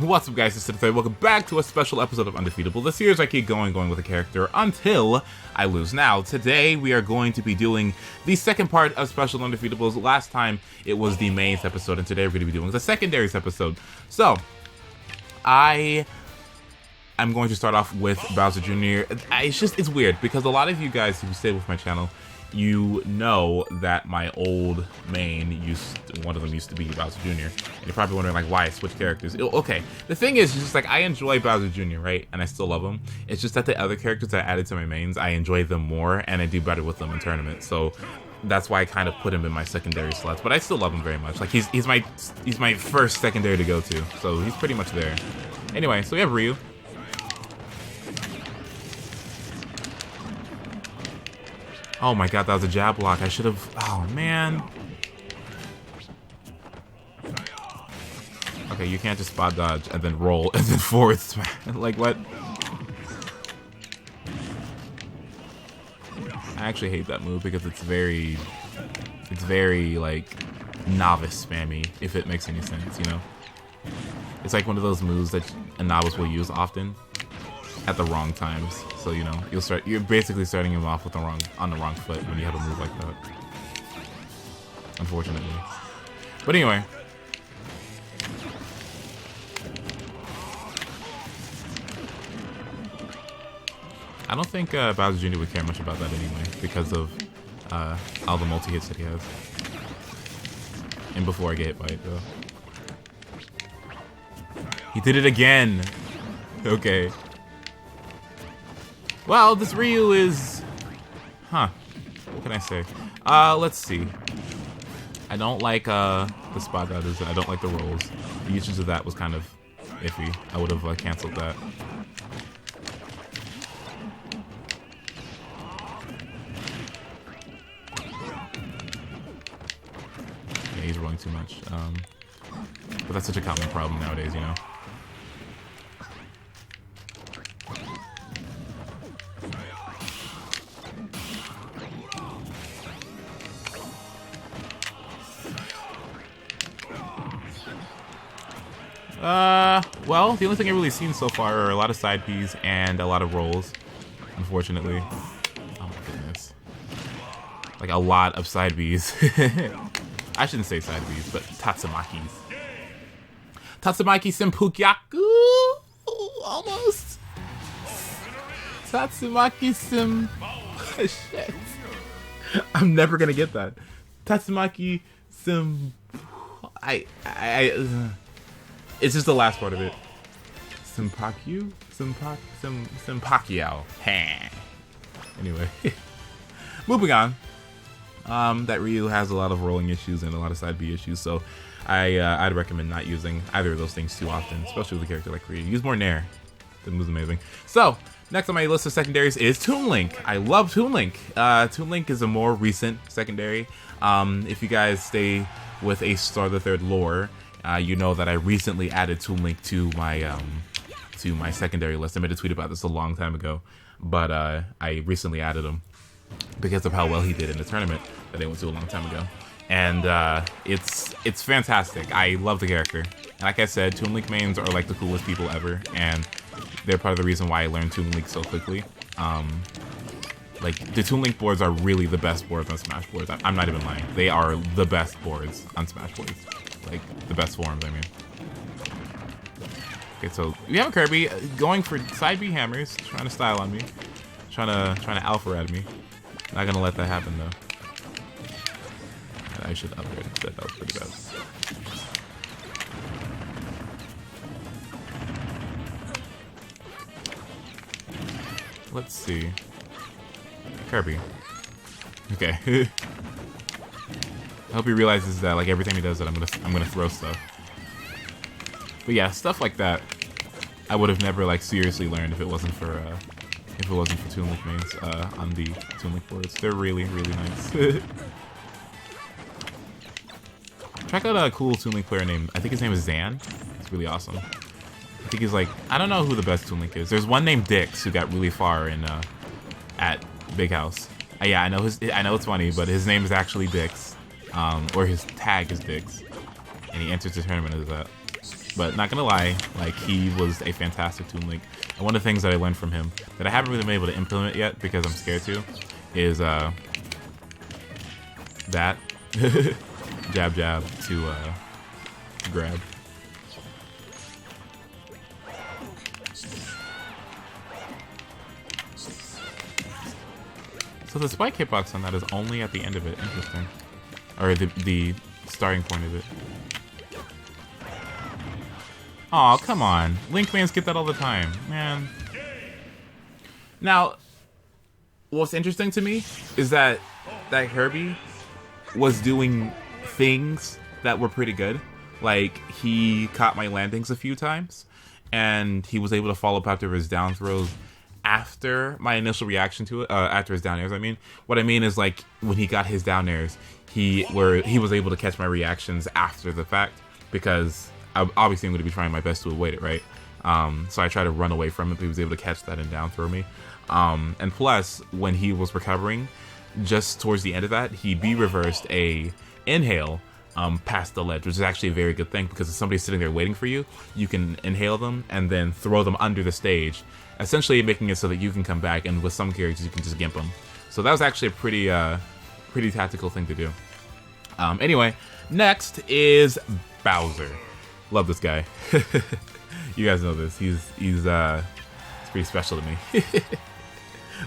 What's up, guys? It's today. Welcome back to a special episode of Undefeatable. The series I keep going with a character until I lose. Now, today we are going to be doing the second part of Special Undefeatables. Last time it was the mains episode, and today we're going to be doing the secondaries episode. So, I'm going to start off with Bowser Jr. It's weird because a lot of you guys who stay with my channel, you know that my old main one of them used to be Bowser Jr. And you're probably wondering like why I switched characters. Okay, the thing is just like I enjoy Bowser Jr., right? And I still love him. It's just that the other characters that I added to my mains, I enjoy them more and I do better with them in tournaments. So that's why I kind of put him in my secondary slots. But I still love him very much. Like he's my first secondary to go to. So he's pretty much there. Anyway, so we have Ryu. Oh my god, that was a jab block. I should have... Oh, man. Okay, you can't just spot dodge and then roll and then forward smash. Like, what? I actually hate that move because it's very, like, novice spammy, if it makes any sense, you know? It's like one of those moves that a novice will use often at the wrong times. So, you know, you're basically starting him off with on the wrong foot when you have a move like that. Unfortunately. But anyway. I don't think Bowser Jr. would care much about that anyway, because of all the multi-hits that he has. And before I get hit by it, though. He did it again! Okay. Well, this Ryu is... Huh. What can I say? Let's see. I don't like, the spot dodges. I don't like the rolls. The usage of that was kind of iffy. I would have, canceled that. Yeah, he's rolling too much. But that's such a common problem nowadays, you know? Well, the only thing I've really seen so far are a lot of side Bs and a lot of rolls, unfortunately. Oh my goodness. Like a lot of side Bs. I shouldn't say side Bs, but Tatsumaki's. Tatsumaki Senpukyaku! Almost! Tatsumaki Sim... Shit. I'm never gonna get that. Tatsumaki Sim... It's just the last part of it. Senpaku? Senpakiao. Anyway. Moving on. That Ryu has a lot of rolling issues and a lot of side B issues, so I'd recommend not using either of those things too often, especially with a character like Ryu. Use more Nair. The move's amazing. So, next on my list of secondaries is Toon Link. I love Toon Link. Toon Link is a more recent secondary. If you guys stay with A Star the Third lore, you know that I recently added Toon Link to my secondary list. I made a tweet about this a long time ago, but I recently added him because of how well he did in the tournament that I went to a long time ago. And it's fantastic. I love the character. And like I said, Toon Link mains are like the coolest people ever, and they're part of the reason why I learned Toon Link so quickly. Like, the Toon Link boards are really the best boards on Smash boards. I'm not even lying. They are the best boards on Smash boards. Like, the best forms, I mean. Okay, so we have a Kirby going for side B hammers, trying to style on me. Trying to alpha at me. Not gonna let that happen, though. I should upgrade instead. That was pretty bad. Let's see. Kirby. Okay. I hope he realizes that like every time he does that, I'm gonna throw stuff. But yeah, stuff like that, I would have never like seriously learned if it wasn't for Toon Link mains on the Toon Link boards. They're really nice. Check out a cool Toon Link player named, I think his name is Zan. It's really awesome. I think he's like, I don't know who the best Toon Link is. There's one named Dix who got really far in at Big House. Yeah, I know it's funny, but his name is actually Dix. Or his tag is Dix. And he enters the tournament as that. But not gonna lie, like, he was a fantastic Toon Link. And one of the things that I learned from him that I haven't really been able to implement yet because I'm scared to is that jab jab to grab. So the spike hitbox on that is only at the end of it. Interesting. Or the starting point of it. Aw, come on. Link fans get that all the time, man. Now, what's interesting to me is that Herbie was doing things that were pretty good. Like, he caught my landings a few times, and he was able to follow up after his down throws after my initial reaction to it, after his down airs, I mean. What I mean is, like, when he got his down airs, he was able to catch my reactions after the fact, because obviously I'm going to be trying my best to avoid it, right? So I try to run away from it, but he was able to catch that and down throw me. And plus, when he was recovering, just towards the end of that, he B-reversed a inhale past the ledge, which is actually a very good thing, because if somebody's sitting there waiting for you, you can inhale them and then throw them under the stage, essentially making it so that you can come back, and with some characters you can just gimp them. So that was actually a pretty tactical thing to do. Anyway, next is Bowser. Love this guy. You guys know this. He's pretty special to me.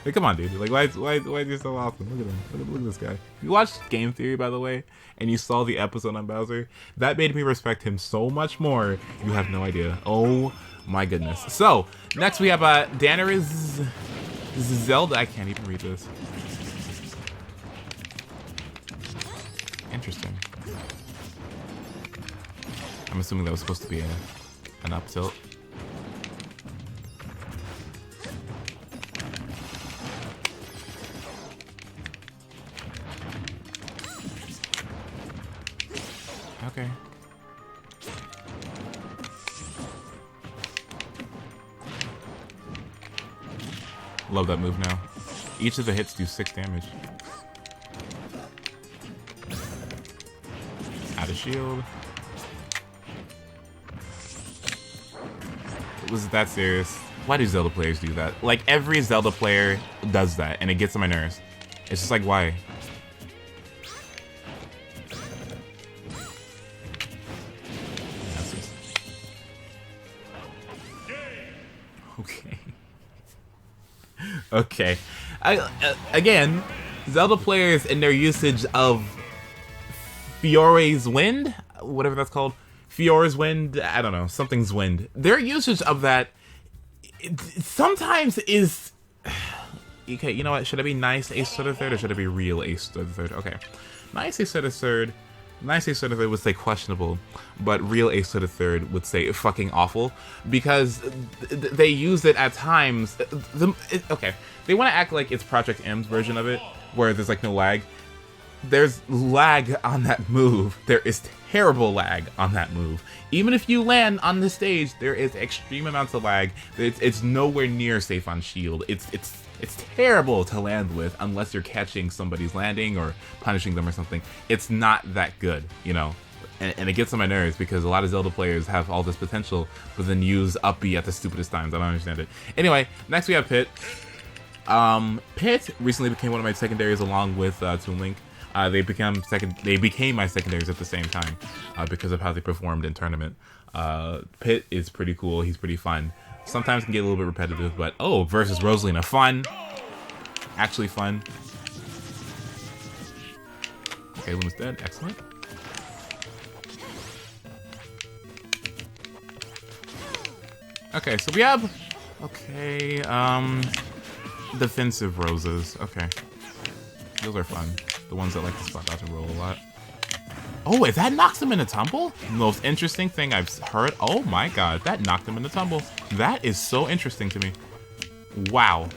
Like, come on, dude. Like, why is he so awesome? Look at him. Look at this guy. You watched Game Theory, by the way, and you saw the episode on Bowser. That made me respect him so much more. You have no idea. Oh my goodness. So next we have Danner's Zelda. I can't even read this. Interesting. I'm assuming that was supposed to be an up tilt. Okay. Love that move now. Each of the hits do 6 damage. Out of shield. Was it that serious? Why do Zelda players do that? Like, every Zelda player does that, and it gets on my nerves. It's just like, why? Okay. Okay. Again, Zelda players and their usage of Fiore's Wind, whatever that's called, Fiore's Wind, I don't know, something's wind. Their usage of that sometimes is... Okay, you know what? Should I be nice ace to the third, or should I be real ace to the third? Okay. Nice ace to the third. Nice ace to the third would say questionable, but real ace to the third would say fucking awful, because they use it at times. Okay, they want to act like it's Project M's version of it, where there's like no lag. There's lag on that move. There is terrible lag on that move. Even if you land on the stage, there is extreme amounts of lag. It's nowhere near safe on shield. It's terrible to land with unless you're catching somebody's landing or punishing them or something. It's not that good, you know. And it gets on my nerves because a lot of Zelda players have all this potential, but then use up B at the stupidest times. I don't understand it. Anyway, next we have Pit. Pit recently became one of my secondaries along with Toon Link. They became my secondaries at the same time because of how they performed in tournament. Pit is pretty cool. He's pretty fun. Sometimes can get a little bit repetitive, but oh, versus Rosalina, fun. Actually fun. Okay, Luna's dead. Excellent. Okay, so we have defensive roses. Okay. Those are fun. The ones that like to spot out to roll a lot. Oh, wait, that knocks him in a tumble? The most interesting thing I've heard. Oh my god, that knocked him in a tumble. That is so interesting to me. Wow.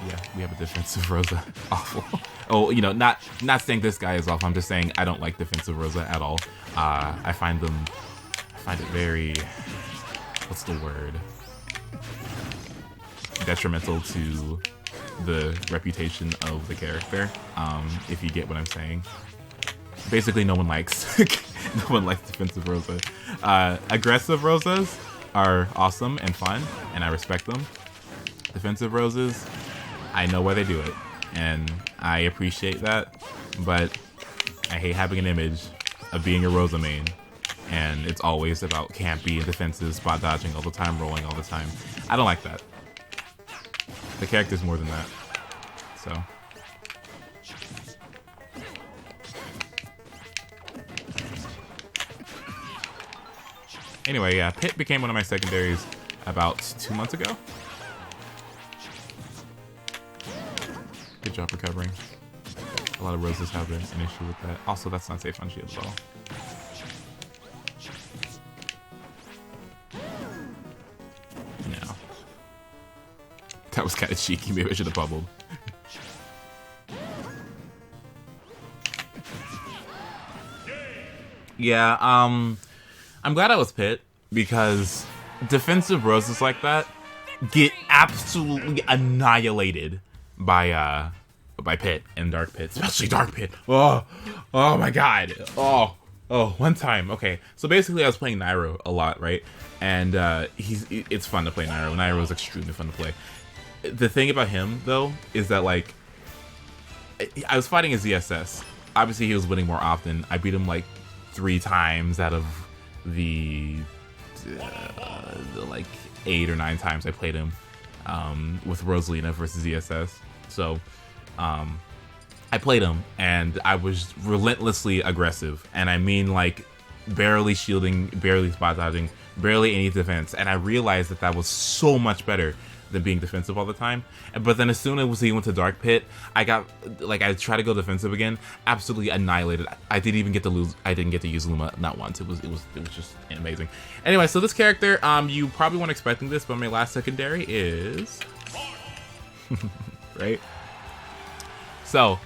Yeah, we have a defensive Rosa. Awful. Oh, you know, not saying this guy is awful. I'm just saying I don't like defensive Rosa at all. I find it very, what's the word? Detrimental to the reputation of the character, if you get what I'm saying. Basically, no one likes No one likes defensive Rosa. Aggressive Rosas are awesome and fun, and I respect them. Defensive Roses, I know why they do it, and I appreciate that, but I hate having an image of being a Rosa main, and it's always about campy and defensive, spot dodging all the time, rolling all the time. I don't like that. The character's more than that, so. Anyway, yeah, Pit became one of my secondaries about 2 months ago. Good job recovering. A lot of Roses have an issue with that. Also, that's not safe on shield at all. No. That was kind of cheeky. Maybe I should have bubbled. Yeah, I'm glad I was Pit, because defensive Roses like that get absolutely annihilated by Pit and Dark Pit, especially Dark Pit. Oh my god. Oh, one time. Okay, so basically I was playing Nairo a lot, right? And it's fun to play Nairo. Nairo is extremely fun to play. The thing about him, though, is that, like, I was fighting his ZSS. Obviously, he was winning more often. I beat him, like, 3 times out of the like 8 or 9 times I played him with Rosalina versus ZSS. So I played him and I was relentlessly aggressive, and I mean, like, barely shielding, barely spot dodging, barely any defense, and I realized that that was so much better than being defensive all the time. But then as soon as he went to Dark Pit, I got, like, I tried to go defensive again, absolutely annihilated. I didn't even get to lose. I didn't get to use Luma not once. It was just amazing. Anyway, so this character, you probably weren't expecting this, but my last secondary is right. So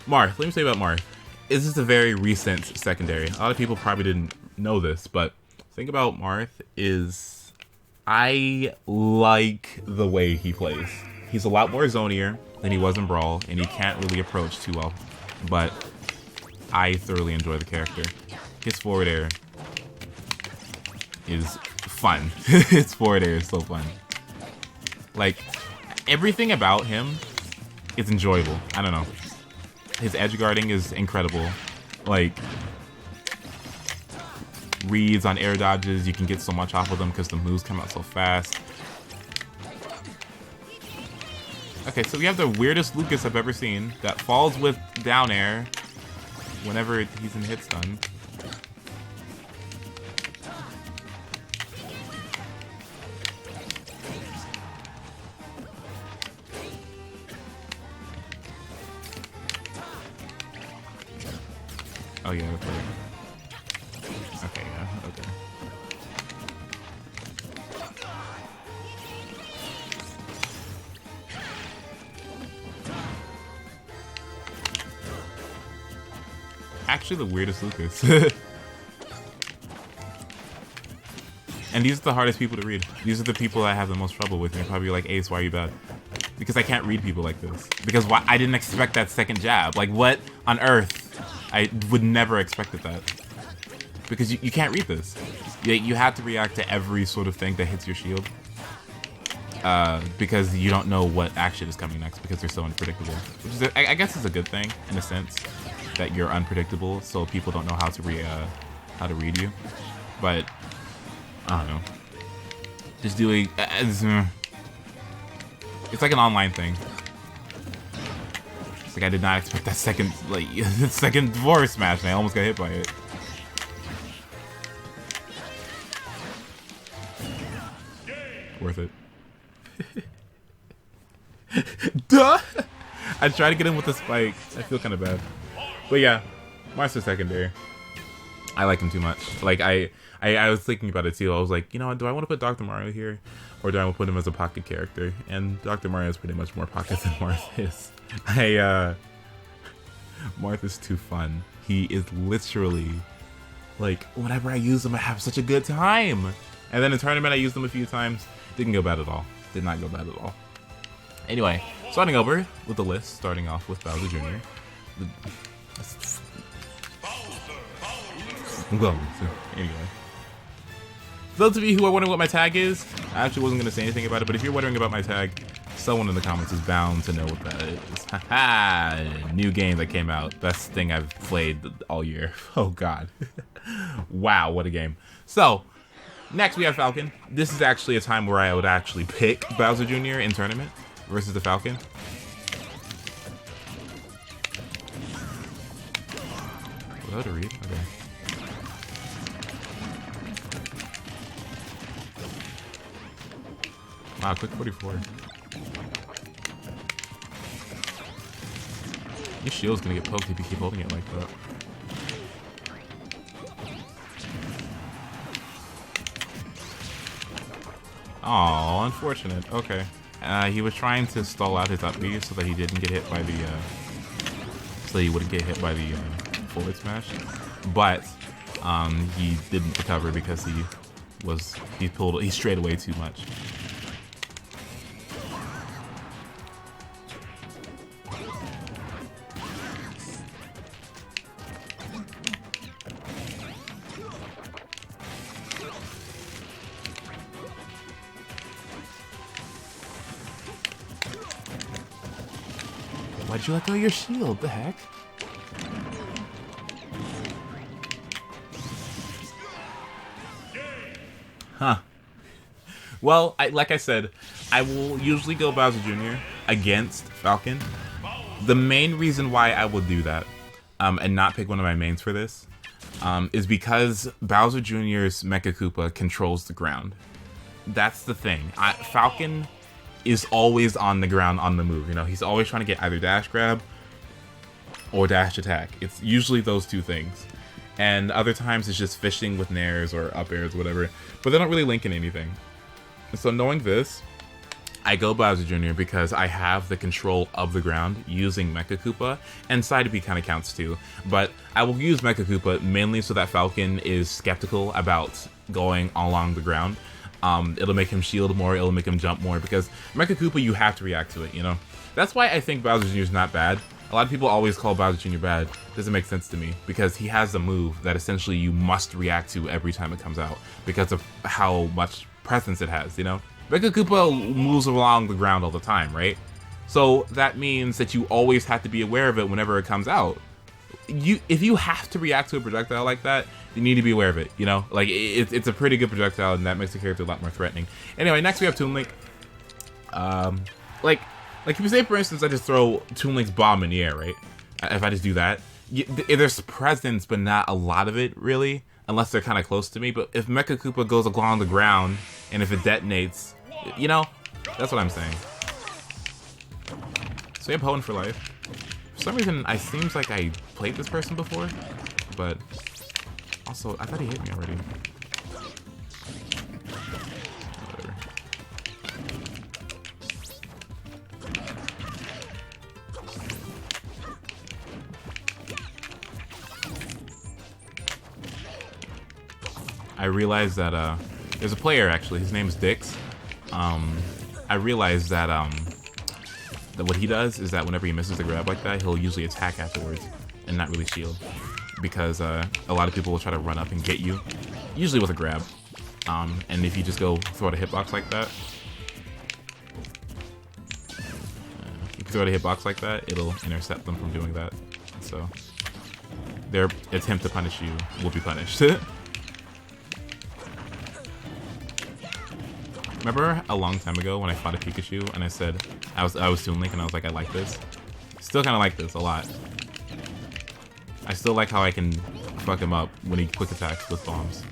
Marth, let me say about Marth. This is a very recent secondary. A lot of people probably didn't know this, but the thing about Marth is I like the way he plays. He's a lot more zonier than he was in Brawl, and he can't really approach too well, but I thoroughly enjoy the character. His forward air is fun. His forward air is so fun. Like, everything about him is enjoyable. I don't know. His edge guarding is incredible. Like, reads on air dodges, you can get so much off of them because the moves come out so fast. Okay, so we have the weirdest Lucas I've ever seen that falls with down air whenever he's in hit stun. Oh yeah, okay. Okay, yeah, okay. Actually, the weirdest Lucas. And these are the hardest people to read. These are the people I have the most trouble with. And you're probably like, Ace, why are you bad? Because I can't read people like this. Because why? I didn't expect that second jab. Like, what on earth? I would never expected that. Because you can't read this. You have to react to every sort of thing that hits your shield. Because you don't know what action is coming next because they're so unpredictable. Which is, I guess, is a good thing in a sense that you're unpredictable, so people don't know how to read you. But I don't know. Just doing it's like an online thing. It's like I did not expect that second forward smash, and I almost got hit by it. Worth it. Duh! I tried to get him with the spike. I feel kind of bad. But yeah, Master Secondary. I like him too much. Like, I was thinking about it too. I was like, you know, do I want to put Dr. Mario here? Or do I want to put him as a pocket character? And Dr. Mario is pretty much more pocket than Marth is. Marth is too fun. He is literally, like, whenever I use him, I have such a good time. And then in tournament, I used him a few times. Didn't go bad at all. Did not go bad at all. Anyway, starting over with the list, starting off with Bowser Jr. Well, anyway. For those of you who are wondering what my tag is, I actually wasn't going to say anything about it, but if you're wondering about my tag, someone in the comments is bound to know what that is. Haha! New game that came out. Best thing I've played all year. Oh god. Wow, what a game. So, next we have Falcon. This is actually a time where I would actually pick Bowser Jr. in tournament versus the Falcon. Without a read? Okay. Wow, quick 44. Your shield's gonna get poked if you keep holding it like that. Oh, unfortunate. Okay. He was trying to stall out his up B so that he didn't get hit by the, so that he wouldn't get hit by the forward smash. But he didn't recover because he strayed away too much. Why'd you let go of your shield? The heck? Huh. Well, like I said, I will usually go Bowser Jr. against Falcon. The main reason why I will do that, and not pick one of my mains for this, is because Bowser Jr.'s Mecha Koopa controls the ground. That's the thing. Falcon is always on the ground on the move, you know? He's always trying to get either dash grab or dash attack. It's usually those two things. And other times it's just fishing with nairs or up airs, whatever. But they're not really linking anything. So knowing this, I go Bowser Jr. because I have the control of the ground using Mecha Koopa, and side B kind of counts too. But I will use Mecha Koopa mainly so that Falcon is skeptical about going along the ground. It'll make him shield more, it'll make him jump more, because Mecha Koopa, you have to react to it, you know? That's why I think Bowser Jr. is not bad. A lot of people always call Bowser Jr. bad. Doesn't make sense to me, because he has a move that essentially you must react to every time it comes out, because of how much presence it has, you know? Mecha Koopa moves along the ground all the time, right? So that means that you always have to be aware of it whenever it comes out. If you have to react to a projectile like that, you need to be aware of it, you know? Like, it's a pretty good projectile, and that makes the character a lot more threatening. Anyway, next we have Toon Link. Like if you say, for instance, I just throw Toon Link's bomb in the air, right? If I just do that, there's presence, but not a lot of it, really, unless they're kind of close to me. But if Mecha Koopa goes along the ground, and if it detonates, you know? That's what I'm saying. So we have Hoenn for life. For some reason, it seems like I played this person before, but also, I thought he hit me already. Whatever. I realized that, there's a player, actually, his name is Dix. I realized that, that what he does is that whenever he misses the grab like that, he'll usually attack afterwards and not really shield, because a lot of people will try to run up and get you, usually with a grab, and if you just go throw out a hitbox like that, it'll intercept them from doing that. So their attempt to punish you will be punished. Remember a long time ago when I fought a Pikachu and I said I was Toon Link and I was like, I like this? Still kind of like this a lot. I still like how I can fuck him up when he quick attacks with bombs.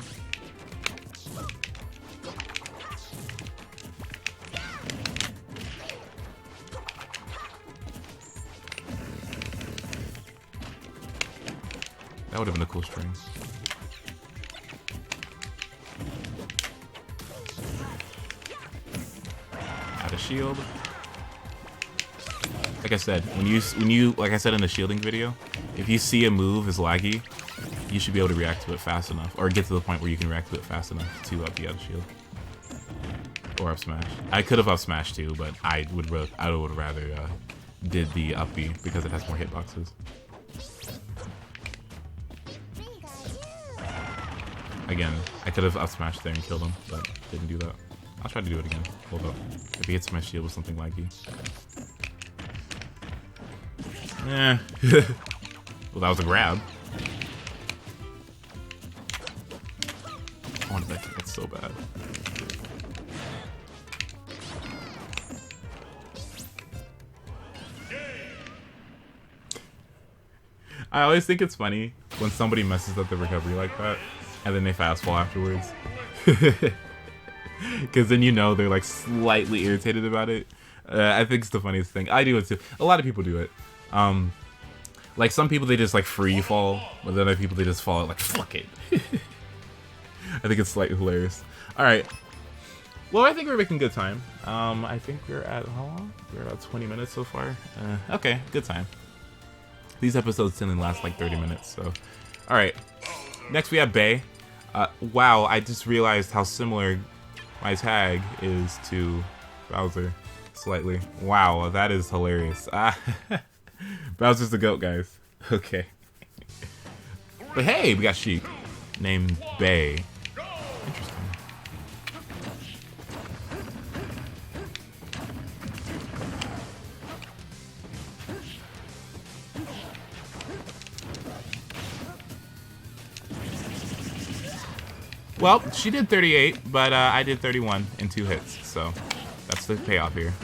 That would have been a cool string. Out of shield. Like I said, when you like I said in the shielding video, if you see a move is laggy, you should be able to react to it fast enough, or get to the point where you can react to it fast enough to be out of shield or up smash. I could have up smashed too, but I would rather did the up B because it has more hitboxes. Again, I could have up smashed there and killed him, but didn't do that. I'll try to do it again. Hold up. If he hits my shield with something laggy. Eh. Well, that was a grab. I wanted that to get so bad. I always think it's funny when somebody messes up the recovery like that, and then they fast fall afterwards. Because then you know they're like slightly irritated about it. I think it's the funniest thing. I do it too. A lot of people do it. Like some people, they just like free fall, but then other people, they just fall like, fuck it. I think it's slightly hilarious. Alright. Well, I think we're making good time. I think we're at, how long? We're about 20 minutes so far. Okay, good time. These episodes tend to last like 30 minutes, so. Alright. Next we have Bay. Wow, I just realized how similar my tag is to Bowser. Slightly. Wow, that is hilarious. Bowser's the GOAT, guys. Okay. But hey, we got Sheik named Bay. Interesting. Well, she did 38, but I did 31 in 2 hits, so that's the payoff here.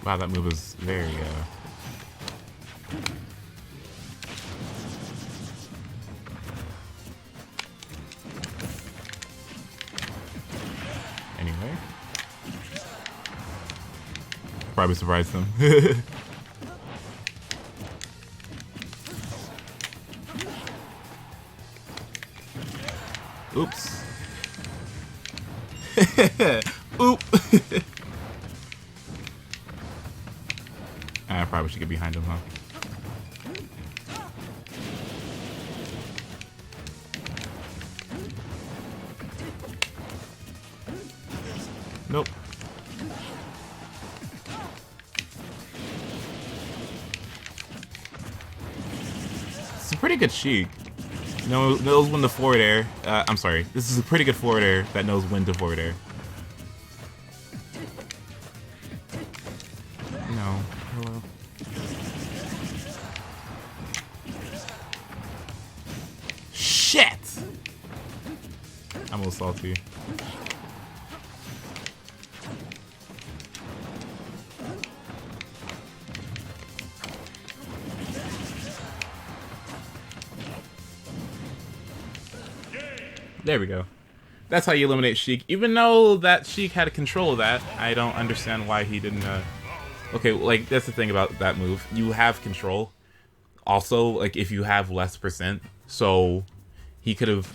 Wow, that move is very, Anyway. Probably surprised them. Oops. Oop. I probably should get behind him, huh? Nope. It's a pretty good Sheik. Knows when to forward air. I'm sorry. This is a pretty good forward air that knows when to forward air. No. Hello. Shit! I'm a little salty. There we go. That's how you eliminate Sheik. Even though that Sheik had control of that, I don't understand why he didn't, Okay, like, that's the thing about that move. You have control. Also, like, if you have less percent, so he could have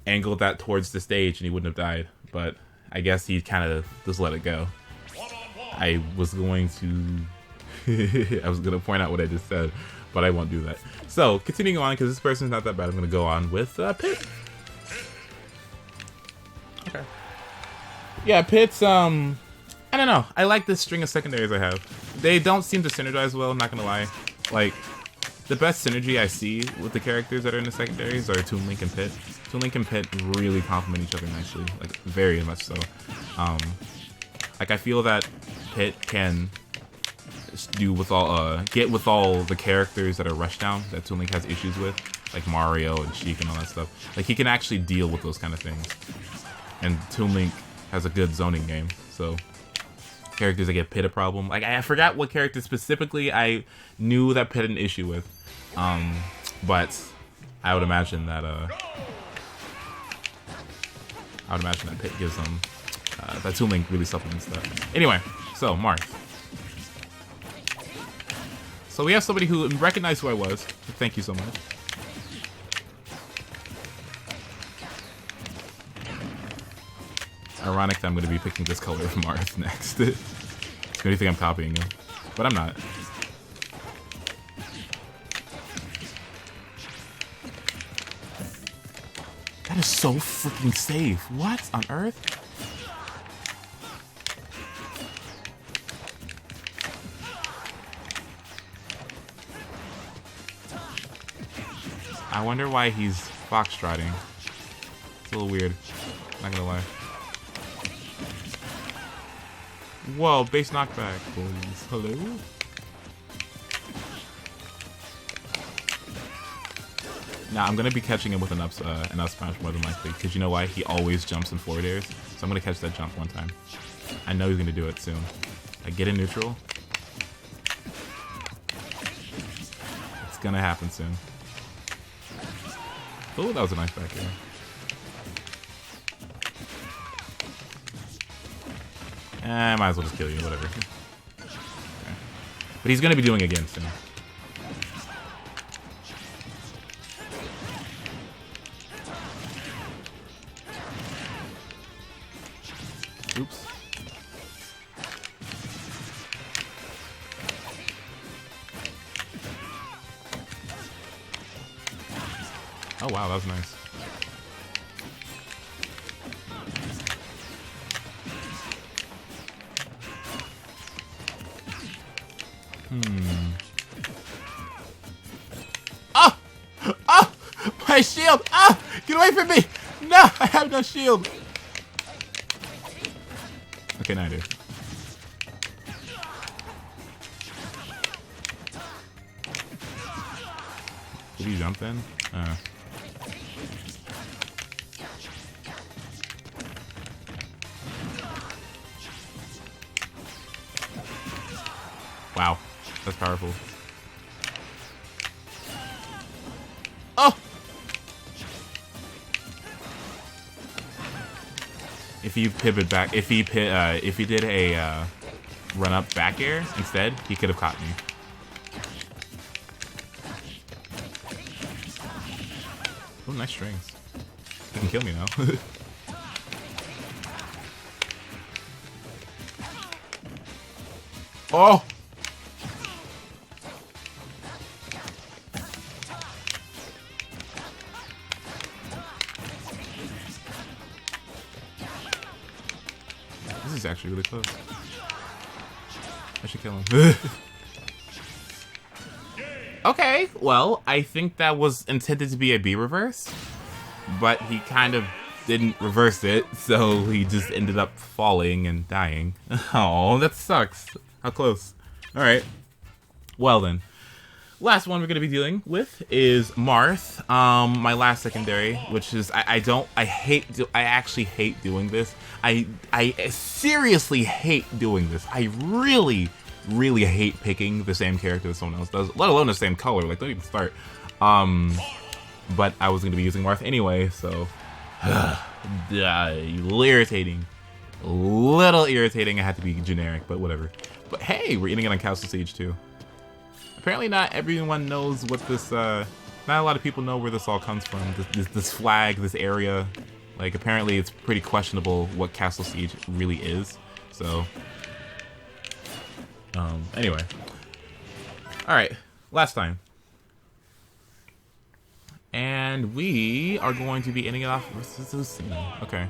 angled that towards the stage and he wouldn't have died. But I guess he kind of just let it go. I was going to... I was going to point out what I just said, but I won't do that. So, continuing on, because this person's not that bad, I'm going to go on with Pit. Okay. Yeah, Pit's, I don't know. I like this string of secondaries I have. They don't seem to synergize well, not gonna lie. Like, the best synergy I see with the characters that are in the secondaries are Toon Link and Pit. Toon Link and Pit really complement each other nicely. Like, very much so. Like, I feel that Pit can do with all, get with all the characters that are rushdown that Toon Link has issues with. Like Mario and Sheik and all that stuff. Like, he can actually deal with those kind of things. And Toon Link has a good zoning game, so characters that get Pit a problem. Like, I forgot what character specifically I knew that Pit had an issue with, but I would imagine that Pit gives them that Toon Link really supplements that. Anyway, so Marth. So we have somebody who recognized who I was. Thank you so much. Ironic that I'm going to be picking this color of Marth next. You think I'm copying him, but I'm not. That is so freaking safe. What on earth? I wonder why he's foxtrotting. It's a little weird. Not gonna lie. Whoa, base knockback, boys. Hello? Nah, I'm gonna be catching him with an up smash more than likely. Because you know why? He always jumps in forward airs. So I'm gonna catch that jump one time. I know he's gonna do it soon. I get in neutral. It's gonna happen soon. Oh, that was a nice back air. I might as well just kill you, whatever. Okay. But he's gonna be doing it again soon. Oops. Oh wow, that was nice. Oh! Oh! My shield! Ah! Get away from me! No! I have no shield! Okay, now I do. Did he jump in? Wow, that's powerful. Oh! If you pivot back, if he did a run up back air instead, he could have caught me. Oh, nice strings. He can kill me now. Oh! This is actually really close. I should kill him. Okay, well, I think that was intended to be a B reverse, but he kind of didn't reverse it, so he just ended up falling and dying. Oh, that sucks. How close. Alright. Well then. Last one we're going to be dealing with is Marth, my last secondary, which is, I actually hate doing this. I seriously hate doing this. I really hate picking the same character that someone else does, let alone the same color. Like, don't even start. But I was going to be using Marth anyway, so irritating. A little irritating. I had to be generic, but whatever. But hey, we're eating it on Castle Siege too. Apparently not everyone knows what this, not a lot of people know where this all comes from. This flag, this area. Like, apparently it's pretty questionable what Castle Siege really is. So, anyway. Alright, last time. And we are going to be ending it off with... Okay.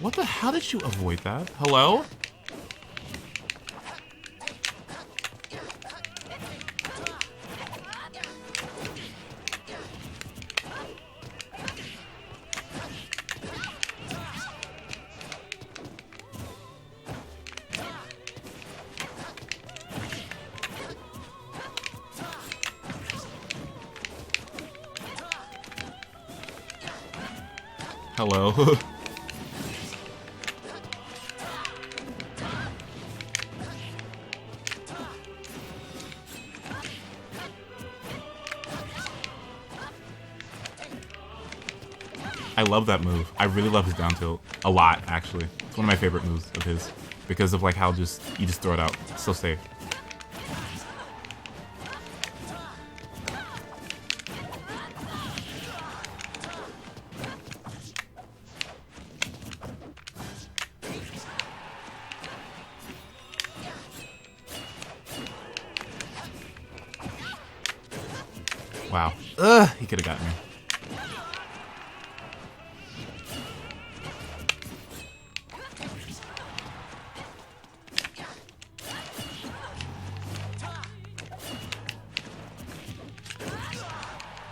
What the hell did you avoid that? Hello? Hello? I love that move. I really love his down tilt. A lot, actually. It's one of my favorite moves of his because of like how you just throw it out. It's so safe. Wow. Ugh, he could have gotten me.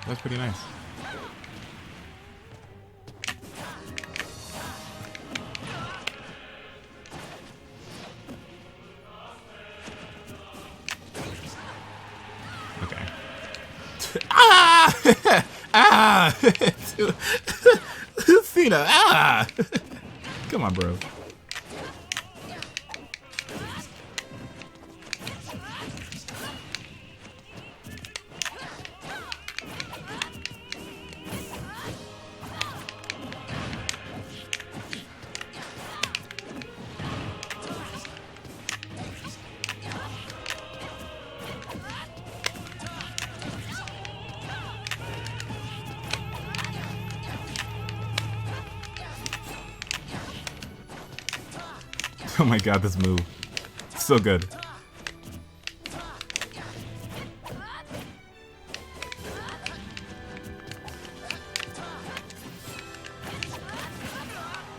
That's pretty nice. Okay. Ah! Ah! Cena! Ah! Come on, bro. Oh my god, this move. So good.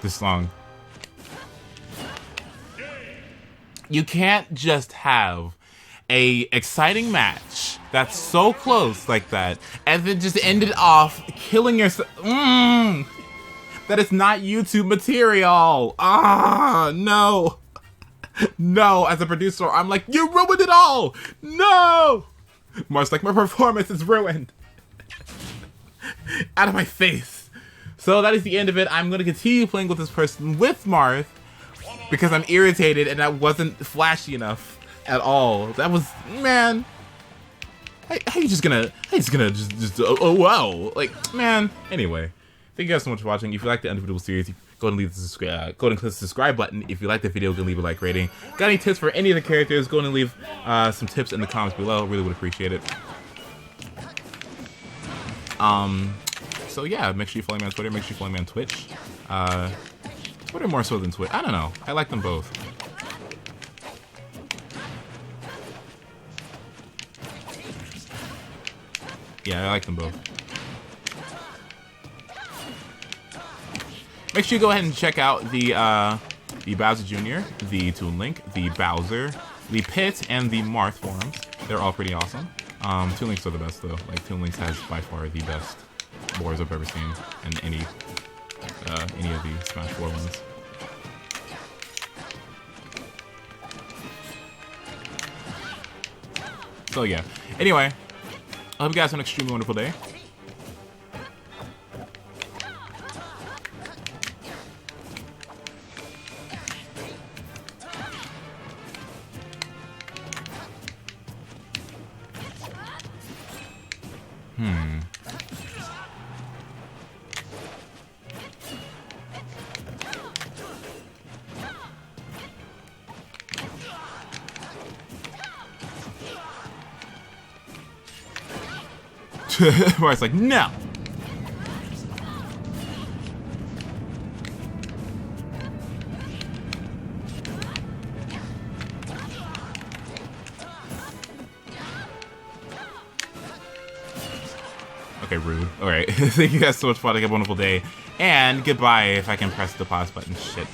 This song. You can't just have a exciting match that's so close like that and then just end it off killing yourself. That is not YouTube material. Ah, no. No, as a producer, I'm like, you ruined it all. No. Marth's like, my performance is ruined. Out of my face. So that is the end of it. I'm going to continue playing with this person with Marth because I'm irritated and that wasn't flashy enough at all. That was, man. How you just gonna oh wow. Like, man. Anyway. Thank you guys so much for watching. If you like the Undefeatable series, go and leave the go and click the subscribe button. If you like the video, go and leave a like rating. Got any tips for any of the characters? Go and leave some tips in the comments below. Really would appreciate it. So yeah, make sure you follow me on Twitter. Make sure you follow me on Twitch. Twitter more so than Twitch. I don't know. I like them both. Yeah, I like them both. Make sure you go ahead and check out the Bowser Jr., the Toon Link, the Bowser, the Pit, and the Marth forums. They're all pretty awesome. Toon Links are the best though. Like Toon Links has by far the best wars I've ever seen in any of the Smash 4 ones. So yeah. Anyway, I hope you guys have an extremely wonderful day. Where it's like, no. Okay, rude. Alright. Thank you guys so much for watching. Have a wonderful day. And goodbye if I can press the pause button. Shit.